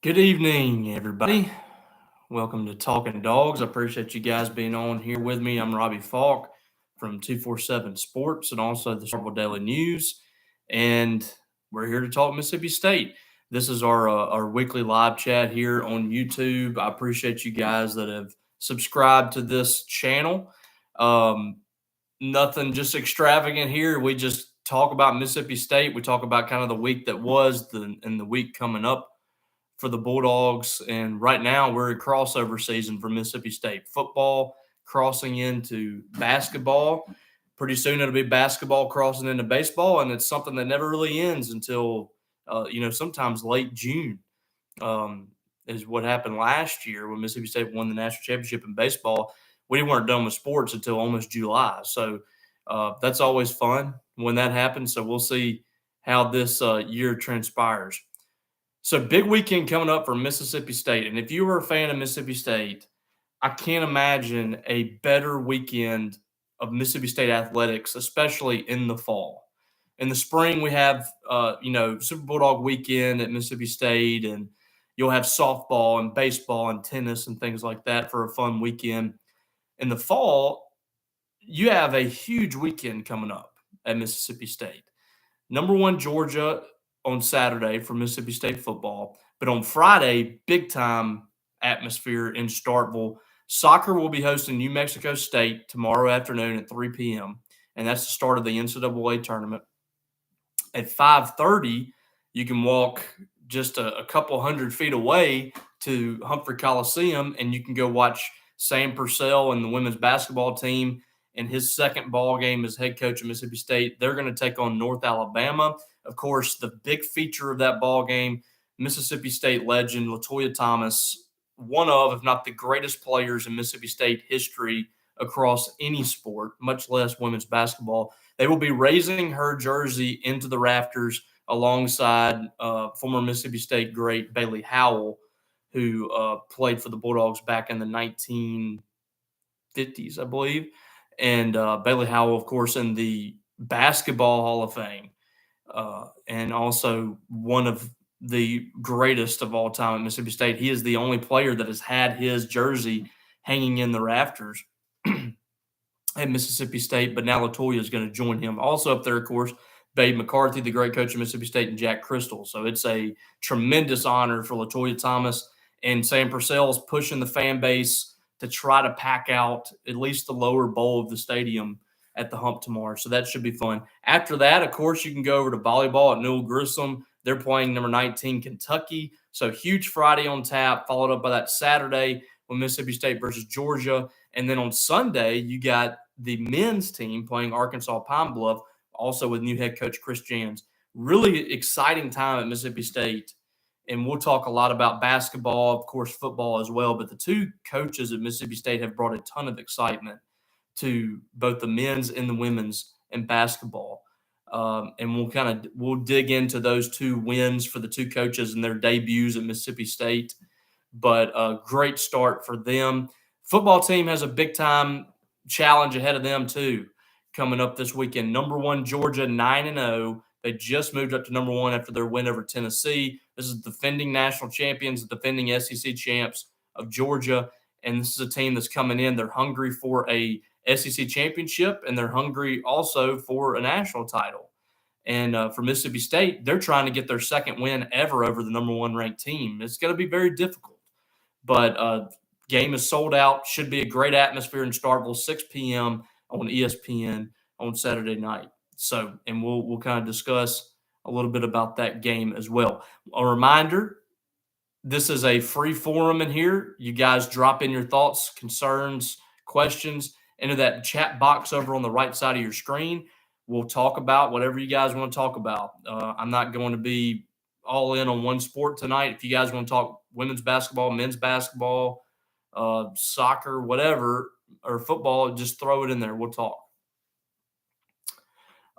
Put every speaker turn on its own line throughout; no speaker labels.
Good evening, everybody. Welcome to Talkin Dawgs. I appreciate you guys being on here with me. I'm Robbie Falk from 247 Sports and also the Starkville Daily News. And we're here to talk Mississippi State. This is our weekly live chat here on YouTube. I appreciate you guys that have subscribed to this channel. Um, Nothing just extravagant here. We just talk about Mississippi State. We talk about kind of the week that was and the week coming up for the Bulldogs. And right now we're in crossover season for Mississippi State football crossing into basketball. Pretty soon it'll be basketball crossing into baseball, and it's something that never really ends until sometimes late June. Um, is what happened last year when Mississippi State won the national championship in baseball. We weren't done with sports until almost July, so that's always fun when that happens. So we'll see how this year transpires. So big weekend coming up for Mississippi State. And if you were a fan of Mississippi State, I can't imagine a better weekend of Mississippi State athletics, especially in the fall. In the spring, we have Super Bulldog weekend at Mississippi State, and you'll have softball and baseball and tennis and things like that for a fun weekend. In the fall, you have a huge weekend coming up at Mississippi State. Number one, Georgia on Saturday for Mississippi State football. But on Friday, big time atmosphere in Starkville. Soccer will be hosting New Mexico State tomorrow afternoon at 3 p.m. And that's the start of the NCAA tournament. At 5:30, you can walk just a couple hundred feet away to Humphrey Coliseum, and you can go watch Sam Purcell and the women's basketball team in his second ball game as head coach of Mississippi State. They're going to take on North Alabama. Of course, the big feature of that ball game, Mississippi State legend LaToya Thomas, one of, if not the greatest players in Mississippi State history across any sport, much less women's basketball. They will be raising her jersey into the rafters alongside former Mississippi State great Bailey Howell, who played for the Bulldogs back in the 1950s, I believe. And Bailey Howell, of course, in the Basketball Hall of Fame, and also one of the greatest of all time at Mississippi State. He is the only player that has had his jersey hanging in the rafters at Mississippi State, but now LaToya is going to join him. Also up there, of course, Babe McCarthy, the great coach of Mississippi State, and Jack Crystal. So it's a tremendous honor for LaToya Thomas. And Sam Purcell is pushing the fan base to try to pack out at least the lower bowl of the stadium at the Hump tomorrow. So that should be fun. After that, of course, you can go over to volleyball at Newell Grissom. They're playing number 19 Kentucky. So huge Friday on tap, followed up by that Saturday with Mississippi State versus Georgia. And then on Sunday, you got the men's team playing Arkansas Pine Bluff, also with new head coach Chris Jans. Really exciting time at Mississippi State. And we'll talk a lot about basketball, of course, football as well. But the two coaches at Mississippi State have brought a ton of excitement to both the men's and the women's in basketball. And we'll dig into those two wins for the two coaches and their debuts at Mississippi State. But a great start for them. Football team has a big time challenge ahead of them too, coming up this weekend. Number one Georgia 9-0. They just moved up to number one after their win over Tennessee. This is defending national champions, the defending SEC champs of Georgia, and this is a team that's coming in. They're hungry for a SEC championship, and they're hungry also for a national title. And for Mississippi State, they're trying to get their second win ever over the number one ranked team. It's going to be very difficult, but game is sold out. Should be a great atmosphere in Starkville, 6 p.m. on ESPN on Saturday night. So, and we'll kind of discuss a little bit about that game as well. A reminder, this is a free forum in here. You guys drop in your thoughts, concerns, questions into that chat box over on the right side of your screen. We'll talk about whatever you guys want to talk about. I'm not going to be all in on one sport tonight. If you guys want to talk women's basketball, men's basketball, soccer, whatever, or football, just throw it in there. We'll talk.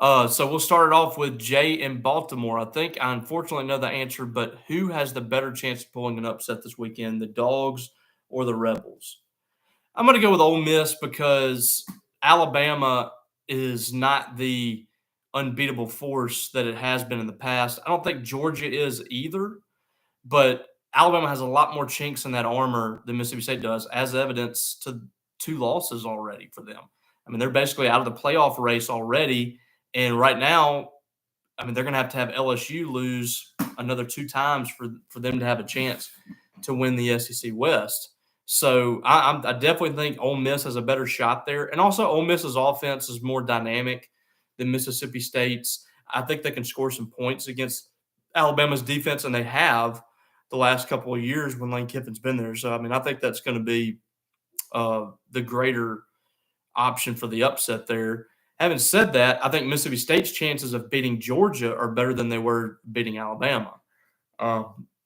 So we'll start it off with Jay in Baltimore. I think I unfortunately know the answer, but who has the better chance of pulling an upset this weekend, the Dogs or the Rebels? I'm going to go with Ole Miss because Alabama is not the unbeatable force that it has been in the past. I don't think Georgia is either, but Alabama has a lot more chinks in that armor than Mississippi State does, as evidence to 2 losses already for them. I mean, they're basically out of the playoff race already, and right now, I mean, they're gonna have to have LSU lose another 2 times for them to have a chance to win the SEC West. So I definitely think Ole Miss has a better shot there, and also Ole Miss's offense is more dynamic than Mississippi State's. I think they can score some points against Alabama's defense, and they have the last couple of years when Lane Kiffin's been there. So I mean, I think that's going to be the greater option for the upset there. Having said that, I think Mississippi State's chances of beating Georgia are better than they were beating Alabama.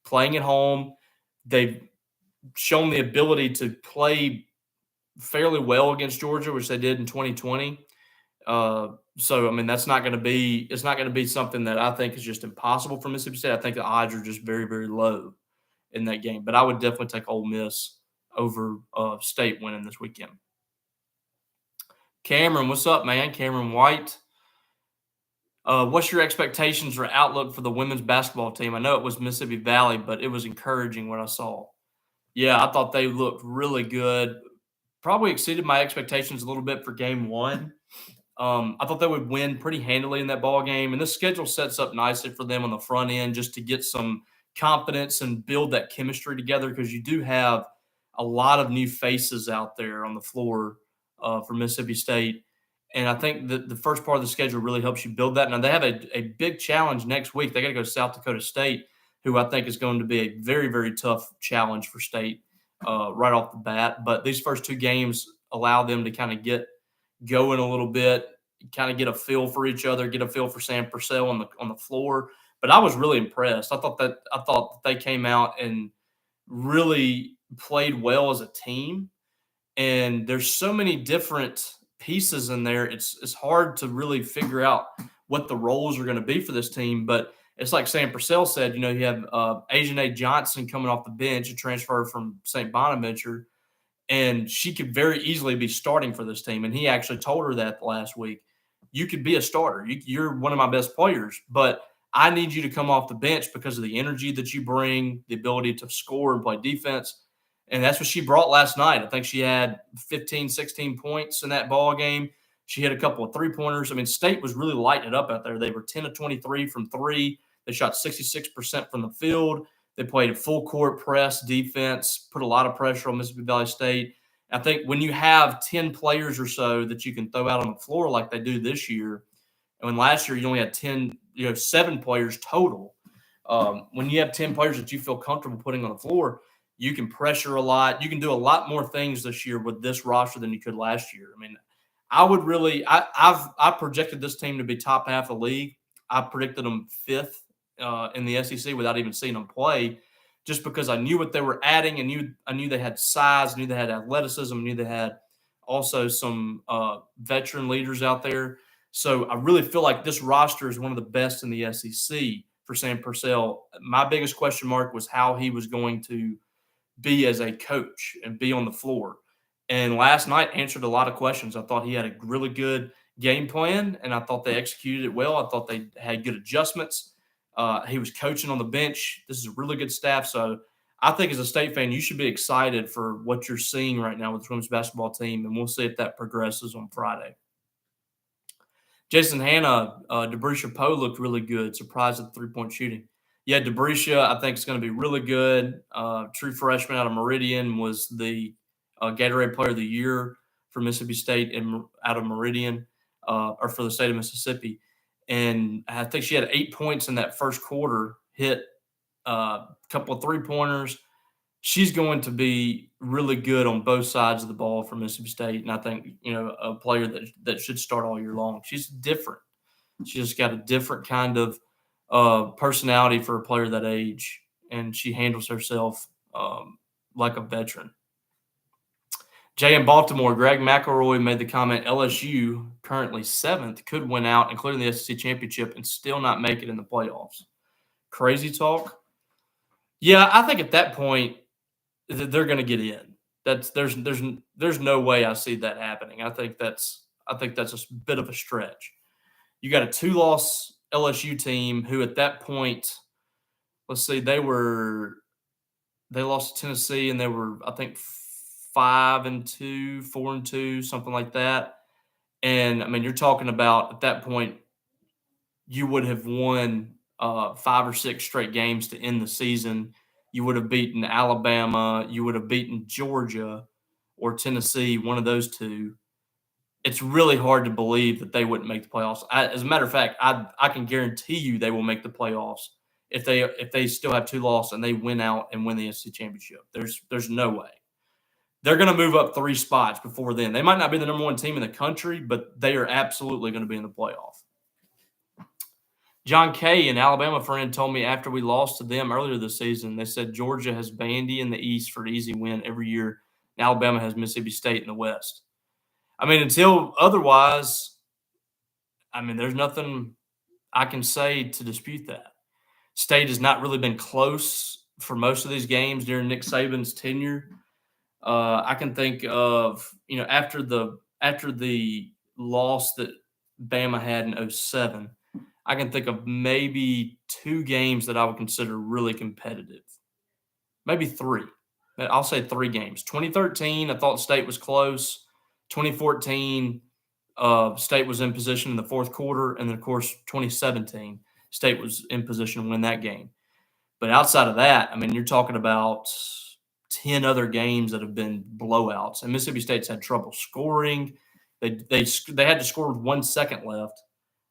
Playing at home, they've shown the ability to play fairly well against Georgia, which they did in 2020. So I mean, it's not going to be something that I think is just impossible for Mississippi State. I think the odds are just very, very low in that game. But I would definitely take Ole Miss over State winning this weekend. Cameron, what's up, man? Cameron White. What's your expectations or outlook for the women's basketball team? I know it was Mississippi Valley, but it was encouraging what I saw. Yeah, I thought they looked really good. Probably exceeded my expectations a little bit for game one. I thought they would win pretty handily in that ball game, and this schedule sets up nicely for them on the front end just to get some confidence and build that chemistry together because you do have a lot of new faces out there on the floor for Mississippi State. And I think that the first part of the schedule really helps you build that. Now, they have a big challenge next week. They got to go to South Dakota State, who I think is going to be a very, very tough challenge for State right off the bat. But these first 2 games allow them to kind of get going a little bit, kind of get a feel for each other, get a feel for Sam Purcell on the floor. But I was really impressed. I thought that they came out and really played well as a team. And there's so many different pieces in there. It's hard to really figure out what the roles are going to be for this team. But it's like Sam Purcell said, you have Ajahnay Johnson coming off the bench, a transfer from St. Bonaventure, and she could very easily be starting for this team. And he actually told her that last week. You could be a starter. You're one of my best players, but I need you to come off the bench because of the energy that you bring, the ability to score and play defense. And that's what she brought last night. I think she had 15, 16 points in that ball game. She hit a couple of three-pointers. I mean, State was really lighting it up out there. They were 10 of 23 from three. They shot 66% from the field. They played a full-court press defense, put a lot of pressure on Mississippi Valley State. I think when you have 10 players or so that you can throw out on the floor like they do this year, and when last year you only had 7 players total, when you have 10 players that you feel comfortable putting on the floor, you can pressure a lot. You can do a lot more things this year with this roster than you could last year. I mean, I projected this team to be top half of the league. I predicted them 5th in the SEC without even seeing them play, just because I knew what they were adding and I knew they had size, knew they had athleticism, knew they had also some veteran leaders out there. So I really feel like this roster is one of the best in the SEC for Sam Purcell. My biggest question mark was how he was going to be as a coach and be on the floor. And last night answered a lot of questions. I thought he had a really good game plan, and I thought they executed it well. I thought they had good adjustments. He was coaching on the bench. This is a really good staff. So I think as a State fan, you should be excited for what you're seeing right now with the women's basketball team, and we'll see if that progresses on Friday. Jason Hanna, Debrisha Poe looked really good. Surprised at the three-point shooting. Yeah, Debrisha, I think, is going to be really good. True freshman out of Meridian, was the Gatorade Player of the Year for Mississippi State and out of Meridian, or for the state of Mississippi. And I think she had 8 points in that first quarter, hit a couple of three-pointers. She's going to be really good on both sides of the ball for Mississippi State. And I think, a player that should start all year long. She's different. She's just got a different kind of personality for a player that age, and she handles herself like a veteran. Jay in Baltimore, Greg McElroy made the comment, LSU, currently 7th, could win out, including the SEC championship, and still not make it in the playoffs. Crazy talk? Yeah, I think at that point they're going to get in. There's no way I see that happening. I think that's a bit of a stretch. You got a 2-loss LSU team who at that point, let's see, they were They lost to Tennessee, and they were, I think, 5-2, 4-2, something like that. And I mean, you're talking about at that point, you would have won 5 or 6 straight games to end the season. You would have beaten Alabama. You would have beaten Georgia or Tennessee, one of those two. It's really hard to believe that they wouldn't make the playoffs. As a matter of fact, I can guarantee you they will make the playoffs if they still have 2 losses and they win out and win the SEC championship. There's no way. They're going to move up 3 spots before then. They might not be the number 1 team in the country, but they are absolutely going to be in the playoff. John Kay, an Alabama friend, told me after we lost to them earlier this season, they said Georgia has Vandy in the East for an easy win every year, and Alabama has Mississippi State in the West. I mean, until otherwise, I mean, there's nothing I can say to dispute that. State has not really been close for most of these games during Nick Saban's tenure. I can think of, after the loss that Bama had in 2007, I can think of maybe 2 games that I would consider really competitive. Maybe 3. I'll say 3 games. 2013, I thought State was close. 2014, State was in position in the fourth quarter. And then, of course, 2017, State was in position to win that game. But outside of that, I mean, you're talking about 10 other games that have been blowouts. And Mississippi State's had trouble scoring. They had to score with 1 second left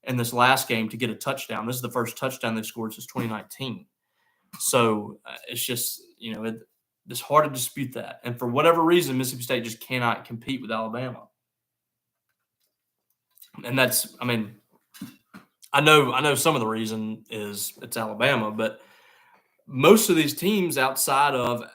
in this last game to get a touchdown. This is the first touchdown they've scored since 2019. So it's just, it's hard to dispute that. And for whatever reason, Mississippi State just cannot compete with Alabama. And that's, I mean, I know some of the reason is it's Alabama, but most of these teams outside of,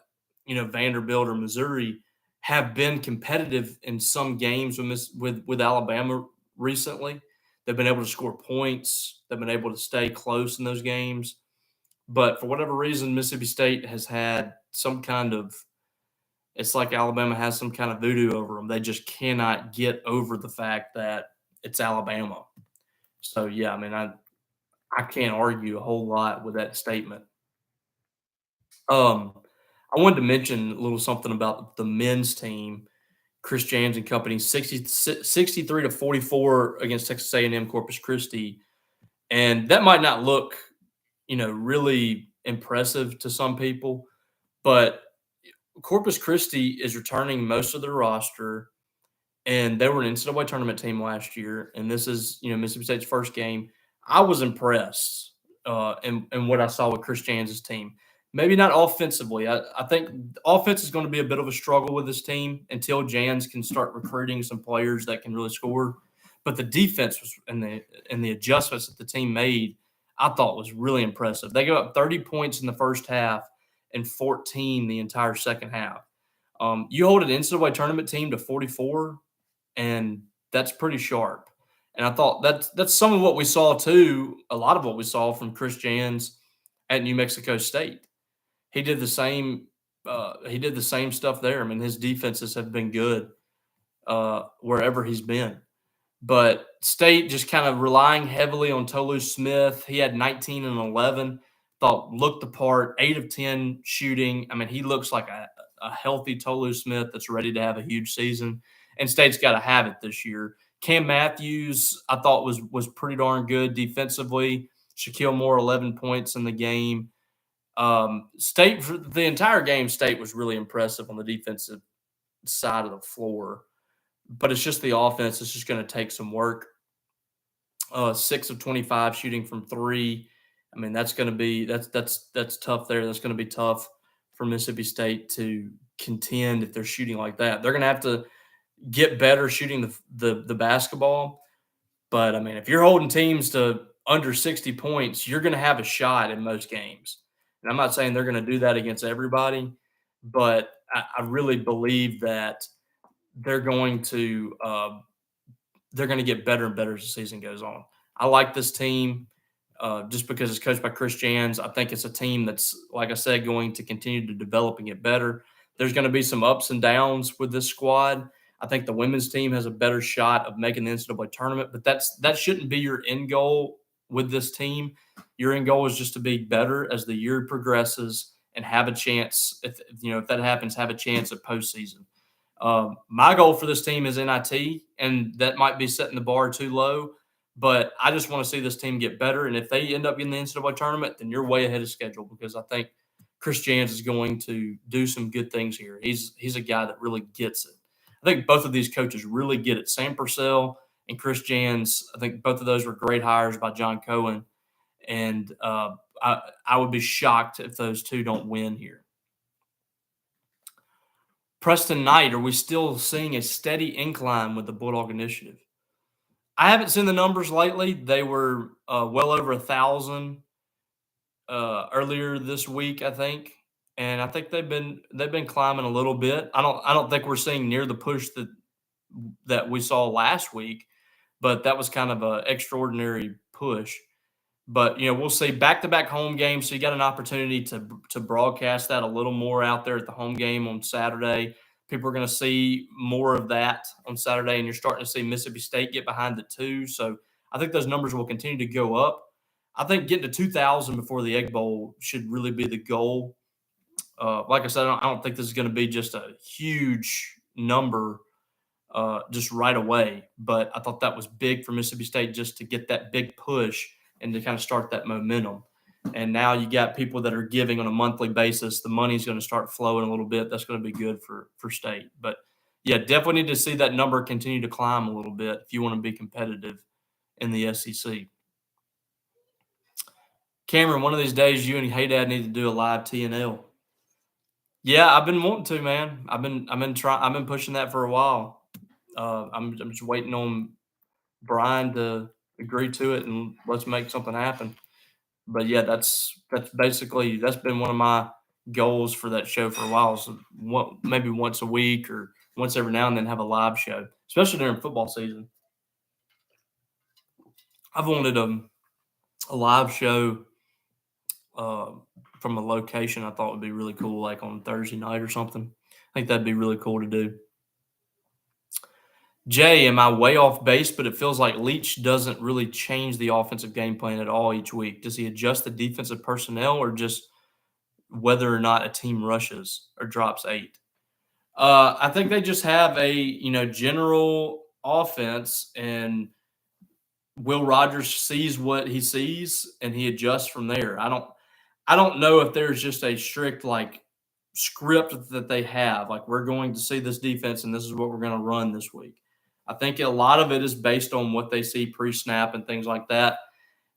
Vanderbilt or Missouri have been competitive in some games with Alabama recently. They've been able to score points. They've been able to stay close in those games. But for whatever reason, Mississippi State has had some kind of – it's like Alabama has some kind of voodoo over them. They just cannot get over the fact that it's Alabama. So, yeah, I mean, I can't argue a whole lot with that statement. I wanted to mention a little something about the men's team. Chris James and company, 63-44 against Texas A&M Corpus Christi. And that might not look, really impressive to some people, but Corpus Christi is returning most of their roster, and they were an NCAA tournament team last year, and this is, Mississippi State's first game. I was impressed in what I saw with Chris James' team. Maybe not offensively. I think offense is going to be a bit of a struggle with this team until Jans can start recruiting some players that can really score. But the defense was and the adjustments that the team made, I thought was really impressive. They go up 30 points in the first half and 14 the entire second half. You hold an NCAA tournament team to 44, and that's pretty sharp. And I thought that's some of what we saw too. A lot of what we saw from Chris Jans at New Mexico State. He did the same. He did the same stuff there. I mean, his defenses have been good wherever he's been. But State just kind of relying heavily on Tolu Smith. He had 19 and 11. Thought looked the part. 8 of 10 shooting. I mean, he looks like a healthy Tolu Smith that's ready to have a huge season. And State's got to have it this year. Cam Matthews, I thought was pretty darn good defensively. Shaquille Moore, 11 points in the game. State for the entire game, State was really impressive on the defensive side of the floor, but it's just the offense. It's just going to take some work. 6 of 25 shooting from 3. I mean, that's going to be that's tough there. That's going to be tough for Mississippi State to contend if they're shooting like that. They're going to have to get better shooting the basketball. But I mean, if you're holding teams to under 60 points, you're going to have a shot in most games. And I'm not saying they're going to do that against everybody, but I really believe that they're going to get better and better as the season goes on. I like this team just because it's coached by Chris Jans. I think it's a team that's, like I said, going to continue to develop and get better. There's going to be some ups and downs with this squad. I think the women's team has a better shot of making the NCAA tournament, but that shouldn't be your end goal with this team. Your end goal is just to be better as the year progresses and have a chance. If that happens, have a chance at postseason. My goal for this team is NIT, and that might be setting the bar too low. But I just want to see this team get better. And if they end up in the NCAA tournament, then you're way ahead of schedule because I think Chris Jans is going to do some good things here. He's a guy that really gets it. I think both of these coaches really get it. Sam Purcell and Chris Jans, I think both of those were great hires by John Cohen. And I would be shocked if those two don't win here. Preston Knight, are we still seeing a steady incline with the Bulldog Initiative? I haven't seen the numbers lately. They were well over 1,000 earlier this week, I think, and I think they've been climbing a little bit. I don't think we're seeing near the push that we saw last week, but that was kind of an extraordinary push. But we'll see back-to-back home games, so you got an opportunity to broadcast that a little more out there at the home game on Saturday. People are going to see more of that on Saturday, and you're starting to see Mississippi State get behind the two. So I think those numbers will continue to go up. I think getting to 2,000 before the Egg Bowl should really be the goal. Like I said, I don't think this is going to be just a huge number just right away, but I thought that was big for Mississippi State just to get that big push and to kind of start that momentum. And now you got people that are giving on a monthly basis. The money's going to start flowing a little bit. That's going to be good for State. But, yeah, definitely need to see that number continue to climb a little bit if you want to be competitive in the SEC. Cameron, one of these days you and Hey Dad need to do a live TNL. Yeah, I've been wanting to, man. I've been pushing that for a while. I'm just waiting on Brian to agree to it, and let's make something happen. But yeah, that's been one of my goals for that show for a while. So maybe once a week or once every now and then have a live show, especially during football season. I've wanted a live show from a location I thought would be really cool, like on Thursday night or something. I think that'd be really cool to do. Jay, am I way off base? But it feels like Leach doesn't really change the offensive game plan at all each week. Does he adjust the defensive personnel or just whether or not a team rushes or drops 8? I think they just have a general offense, and Will Rogers sees what he sees and he adjusts from there. I don't know if there's just a strict script that they have. Like, we're going to see this defense and this is what we're going to run this week. I think a lot of it is based on what they see pre-snap and things like that.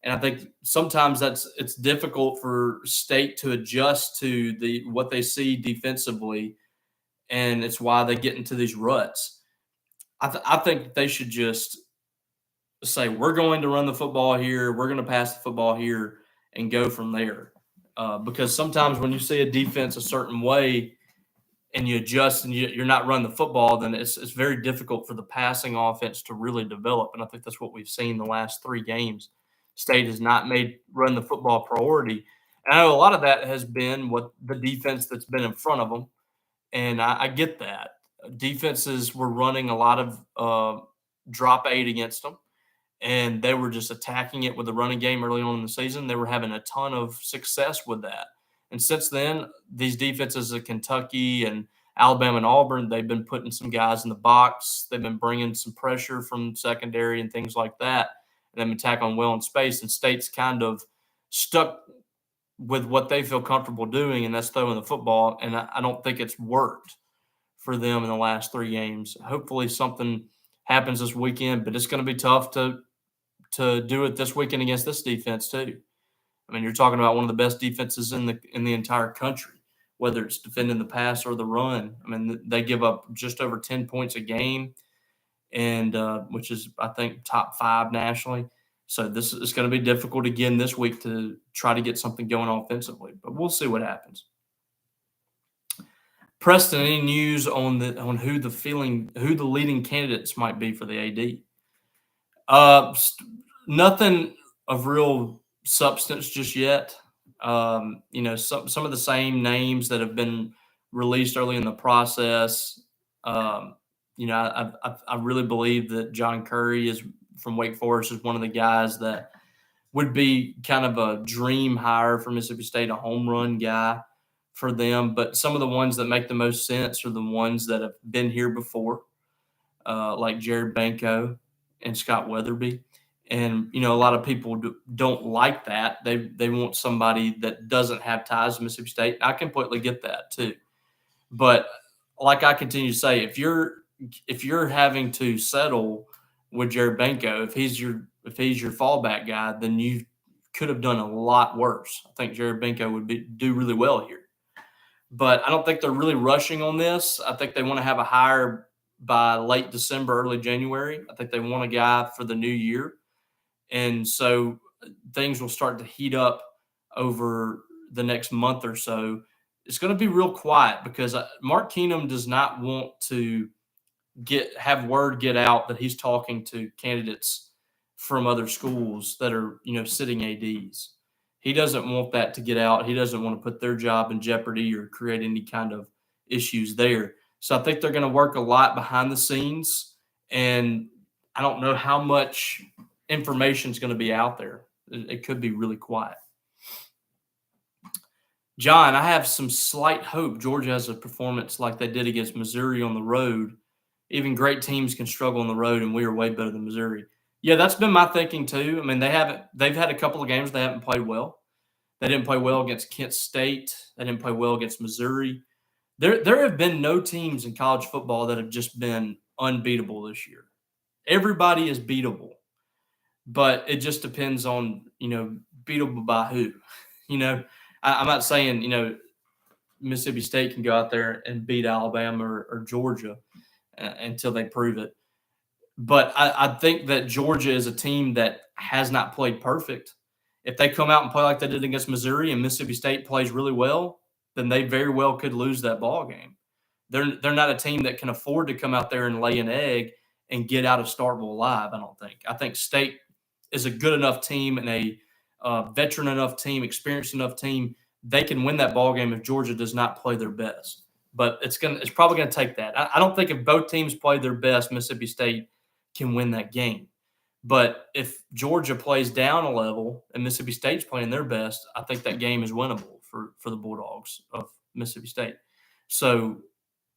And I think sometimes it's difficult for State to adjust to what they see defensively, and it's why they get into these ruts. I think they should just say, we're going to run the football here, we're going to pass the football here, and go from there. Because sometimes when you see a defense a certain way and you adjust and you're not running the football, then it's very difficult for the passing offense to really develop. And I think that's what we've seen the last 3 games. State has not made run the football priority. And I know a lot of that has been what the defense that's been in front of them. And I get that. Defenses were running a lot of drop 8 against them, and they were just attacking it with the running game early on in the season. They were having a ton of success with that. And since then, these defenses at Kentucky and Alabama and Auburn, they've been putting some guys in the box. They've been bringing some pressure from secondary and things like that, and they've been tackling well in space. And State's kind of stuck with what they feel comfortable doing, and that's throwing the football. And I don't think it's worked for them in the last 3 games. Hopefully something happens this weekend, but it's going to be tough to do it this weekend against this defense too. I mean, you're talking about one of the best defenses in the entire country, whether it's defending the pass or the run. I mean, they give up just over 10 points a game, and which is, I think, top 5 nationally. So this is going to be difficult again this week to try to get something going offensively, but we'll see what happens. Preston, any news on who the leading candidates might be for the AD? Nothing of real substance just yet. Some of the same names that have been released early in the process. I really believe that John Curry from Wake Forest is one of the guys that would be kind of a dream hire for Mississippi State, a home run guy for them. But some of the ones that make the most sense are the ones that have been here before, like Jared Banco and Scott Weatherby. And a lot of people don't like that. They want somebody that doesn't have ties to Mississippi State. I completely get that too. But like I continue to say, if you're having to settle with Jared Banco, if he's your fallback guy, then you could have done a lot worse. I think Jared Banco would do really well here. But I don't think they're really rushing on this. I think they want to have a hire by late December, early January. I think they want a guy for the new year. And so things will start to heat up over the next month or so. It's going to be real quiet because Mark Keenum does not want to have word get out that he's talking to candidates from other schools that are, sitting ADs. He doesn't want that to get out. He doesn't want to put their job in jeopardy or create any kind of issues there. So I think they're going to work a lot behind the scenes, and I don't know how much information is going to be out there. It could be really quiet. John, I have some slight hope Georgia has a performance like they did against Missouri on the road. Even great teams can struggle on the road, and we are way better than Missouri. Yeah, that's been my thinking too. I mean, they've had a couple of games they haven't played well. They didn't play well against Kent State. They didn't play well against Missouri. There have been no teams in college football that have just been unbeatable this year. Everybody is beatable, but it just depends on, beatable by who. I'm not saying, Mississippi State can go out there and beat Alabama or Georgia until they prove it. But I think that Georgia is a team that has not played perfect. If they come out and play like they did against Missouri and Mississippi State plays really well, then they very well could lose that ball game. They're not a team that can afford to come out there and lay an egg and get out of Starkville alive, I don't think. I think State is a good enough team and a veteran enough team, experienced enough team. They can win that ball game if Georgia does not play their best. But it's probably going to take that. I don't think if both teams play their best, Mississippi State can win that game. But if Georgia plays down a level and Mississippi State's playing their best, I think that game is winnable for the Bulldogs of Mississippi State. So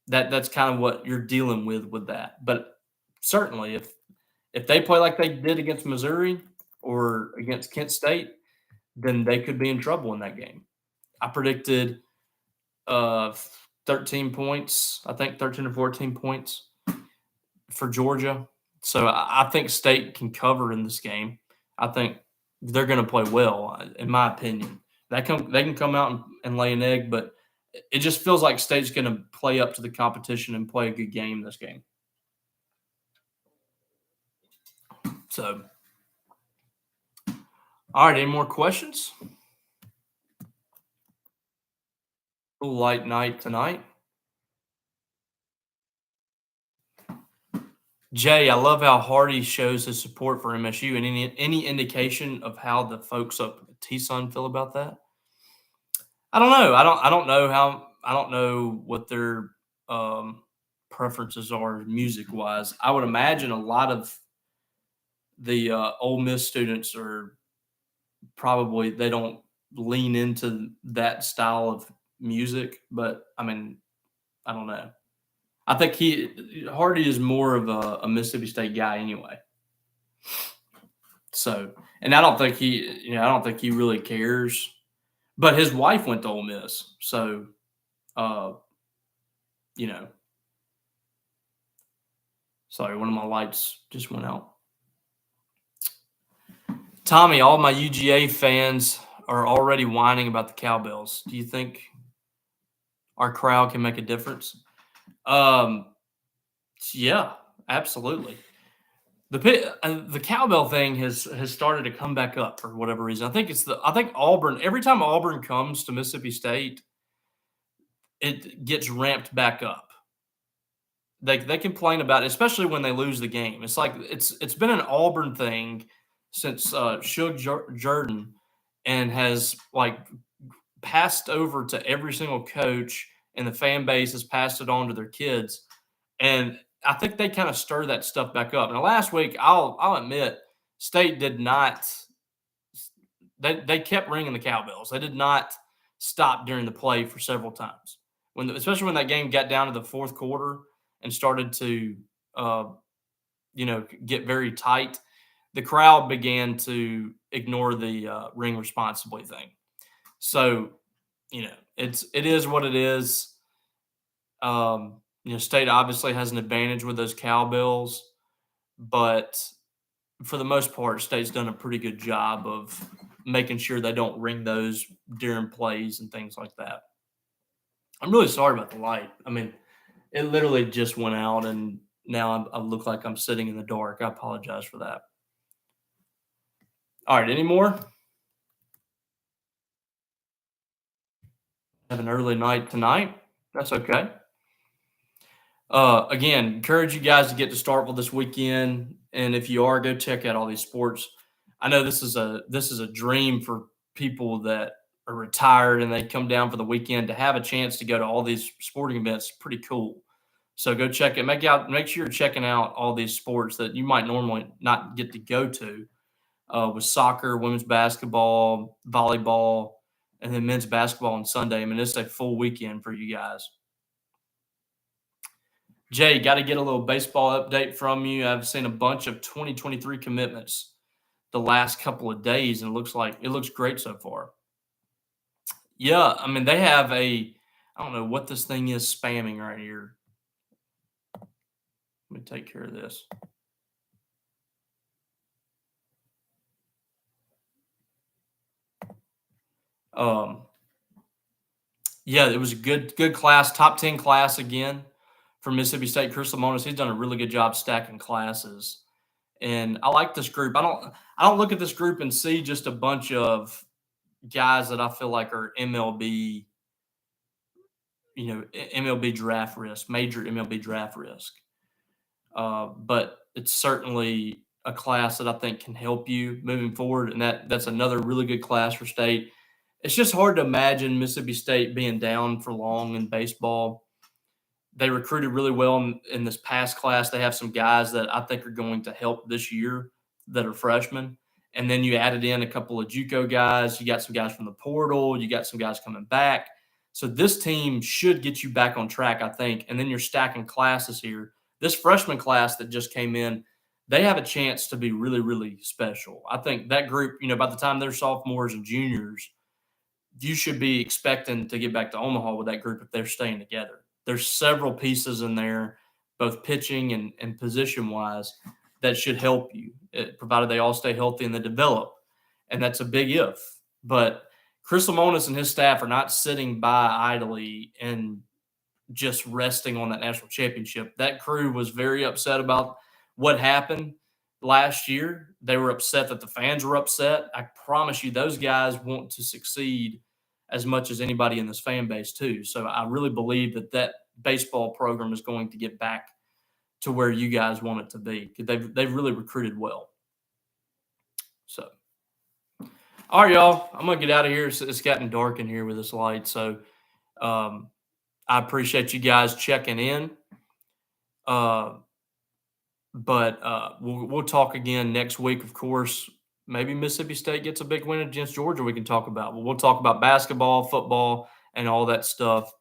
that's kind of what you're dealing with that. But certainly if they play like they did against Missouri or against Kent State, then they could be in trouble in that game. I predicted 13 points, I think 13 or 14 points for Georgia. So I think State can cover in this game. I think they're going to play well, in my opinion. They can come out and lay an egg, but it just feels like State's going to play up to the competition and play a good game this game. So, all right, any more questions? A little light night tonight. Jay, I love how Hardy shows his support for MSU. And any indication of how the folks up at T-Sun feel about that? I don't know. I don't know what their preferences are music wise. I would imagine a lot of the Ole Miss students are probably, they don't lean into that style of music, but I mean, I don't know. I think Hardy is more of a Mississippi State guy anyway. So, and I don't think he really cares. But his wife went to Ole Miss, so Sorry, one of my lights just went out. Tommy, all my UGA fans are already whining about the cowbells. Do you think our crowd can make a difference? Yeah, absolutely. The cowbell thing has started to come back up for whatever reason. I think Auburn, every time Auburn comes to Mississippi State, it gets ramped back up. They complain about it, especially when they lose the game. It's like it's been an Auburn thing since Shug Jordan, and has like passed over to every single coach, and the fan base has passed it on to their kids. And I think they kind of stir that stuff back up. Now, last week, I'll admit, State did not. They kept ringing the cowbells. They did not stopped during the play for several times. Especially when that game got down to the fourth quarter and started to, get very tight, the crowd began to ignore the ring responsibly thing. So, it is what it is. State obviously has an advantage with those cowbells, but for the most part, State's done a pretty good job of making sure they don't ring those during plays and things like that. I'm really sorry about the light. I mean, it literally just went out, and now I look like I'm sitting in the dark. I apologize for that. All right, any more? Have an early night tonight. That's okay. Again, encourage you guys to get to Starkville this weekend, and if you are, go check out all these sports. I know this is a dream for people that are retired and they come down for the weekend to have a chance to go to all these sporting events. Pretty cool. So go check it. Make sure you're checking out all these sports that you might normally not get to go to, with soccer, women's basketball, volleyball, and then men's basketball on Sunday. I mean, it's a full weekend for you guys. Jay, got to get a little baseball update from you. I've seen a bunch of 2023 commitments the last couple of days, and it looks great so far. Yeah, I mean, they have I don't know what this thing is spamming right here. Let me take care of this. Yeah, it was a good class, top 10 class again from Mississippi State. Chris Lamonis, he's done a really good job stacking classes. And I like this group. I don't look at this group and see just a bunch of guys that I feel like are MLB, MLB draft risk, major MLB draft risk. But it's certainly a class that I think can help you moving forward. And that's another really good class for State. It's just hard to imagine Mississippi State being down for long in baseball. They recruited really well in this past class. They have some guys that I think are going to help this year that are freshmen. And then you added in a couple of JUCO guys. You got some guys from the portal. You got some guys coming back. So this team should get you back on track, I think. And then you're stacking classes here. This freshman class that just came in, they have a chance to be really, really special. I think that group, by the time they're sophomores and juniors, you should be expecting to get back to Omaha with that group if they're staying together. There's several pieces in there, both pitching and position-wise, that should help you, provided they all stay healthy and they develop. And that's a big if. But Chris Lamonis and his staff are not sitting by idly and just resting on that national championship. That crew was very upset about what happened last year. They were upset that the fans were upset. I promise you, those guys want to succeed as much as anybody in this fan base too. So I really believe that baseball program is going to get back to where you guys want it to be, because they've really recruited well. So, all right, y'all, I'm gonna get out of here. It's gotten dark in here with this light. So I appreciate you guys checking in. But we'll talk again next week, of course. Maybe Mississippi State gets a big win against Georgia we can talk about. We'll talk about basketball, football, and all that stuff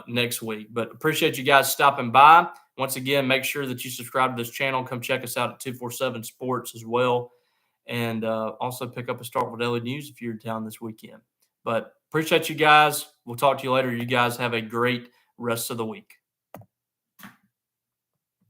next week. But appreciate you guys stopping by. Once again, make sure that you subscribe to this channel. Come check us out at 247 Sports as well. And also pick up a Starkville Daily News if you're in town this weekend. But appreciate you guys. We'll talk to you later. You guys have a great rest of the week.